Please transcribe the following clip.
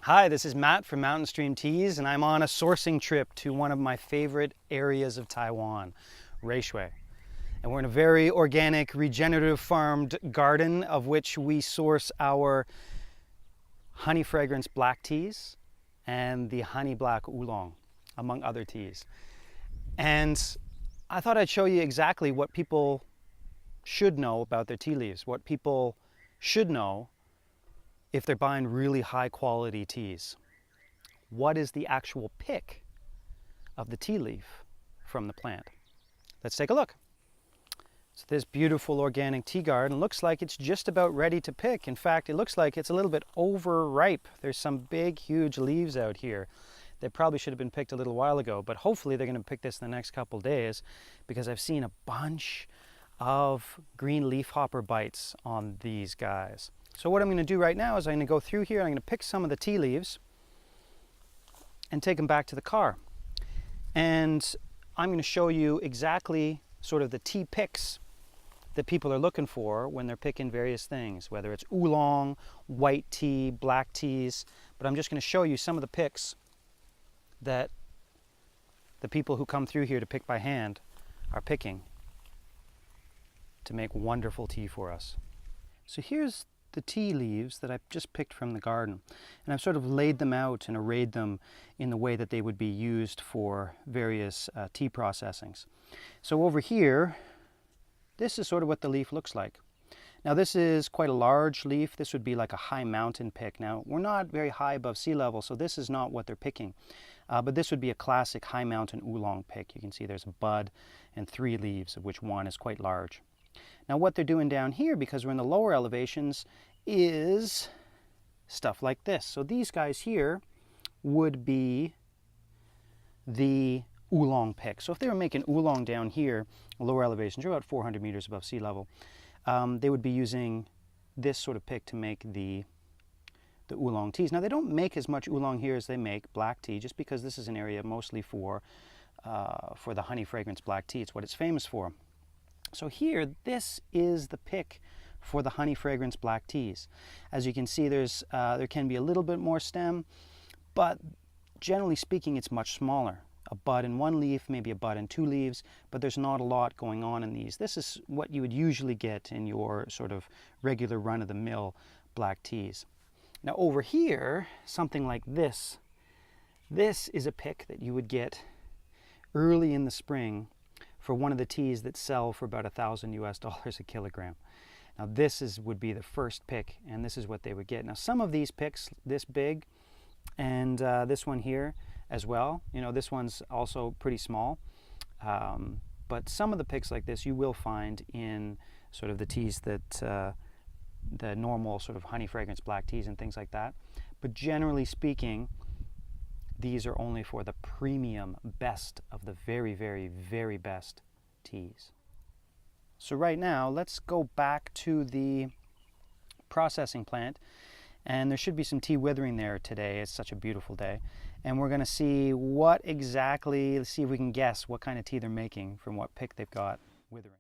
Hi, this is Matt from Mountain Stream Teas, and I'm on a sourcing trip to one of my favorite areas of Taiwan, Reishui. And we're in a very organic, regenerative farmed garden of which we source our honey fragrance black teas and the honey black oolong, among other teas. And I thought I'd show you exactly what people should know about their tea leaves, what people should know if they're buying really high quality teas. What is the actual pick of the tea leaf from the plant? Let's take a look. So this beautiful organic tea garden looks like it's just about ready to pick. In fact, it looks like it's a little bit overripe. There's some big, huge leaves out here that probably should have been picked a little while ago, but hopefully they're going to pick this in the next couple days because I've seen a bunch of green leafhopper bites on these guys. So what I'm going to do right now is I'm going to go through here, I'm going to pick some of the tea leaves and take them back to the car. And I'm going to show you exactly sort of the tea picks that people are looking for when they're picking various things, whether it's oolong, white tea, black teas. But I'm just going to show you some of the picks that the people who come through here to pick by hand are picking to make wonderful tea for us. So here's the tea leaves that I've just picked from the garden, and I've sort of laid them out and arrayed them in the way that they would be used for various tea processings. So over here, this is sort of what the leaf looks like. Now this is quite a large leaf. This would be like a high mountain pick. Now we're not very high above sea level, so this is not what they're picking, but this would be a classic high mountain oolong pick. You can see there's a bud and 3 leaves, of which one is quite large. Now what they're doing down here, because we're in the lower elevations, is stuff like this. So these guys here would be the oolong pick. So if they were making oolong down here, lower elevations, you're about 400 meters above sea level, they would be using this sort of pick to make the oolong teas. Now they don't make as much oolong here as they make black tea, just because this is an area mostly for the honey fragrance black tea. It's what it's famous for. So here, this is the pick for the honey fragrance black teas. As you can see, there can be a little bit more stem, but generally speaking, it's much smaller. A bud in 1 leaf, maybe a bud in 2 leaves, but there's not a lot going on in these. This is what you would usually get in your sort of regular run-of-the-mill black teas. Now over here, something like this. This is a pick that you would get early in the spring for one of the teas that sell for about $1,000 a kilogram. Now this would be the first pick, and this is what they would get. Now some of these picks, this big, and this one here as well, you know, this one's also pretty small, but some of the picks like this you will find in sort of the teas that the normal sort of honey fragrance black teas and things like that. But generally speaking, these are only for the premium best of the very, very, very best teas. So right now, let's go back to the processing plant, and there should be some tea withering there today. It's such a beautiful day. And we're going to see what exactly, let's see if we can guess what kind of tea they're making from what pick they've got withering.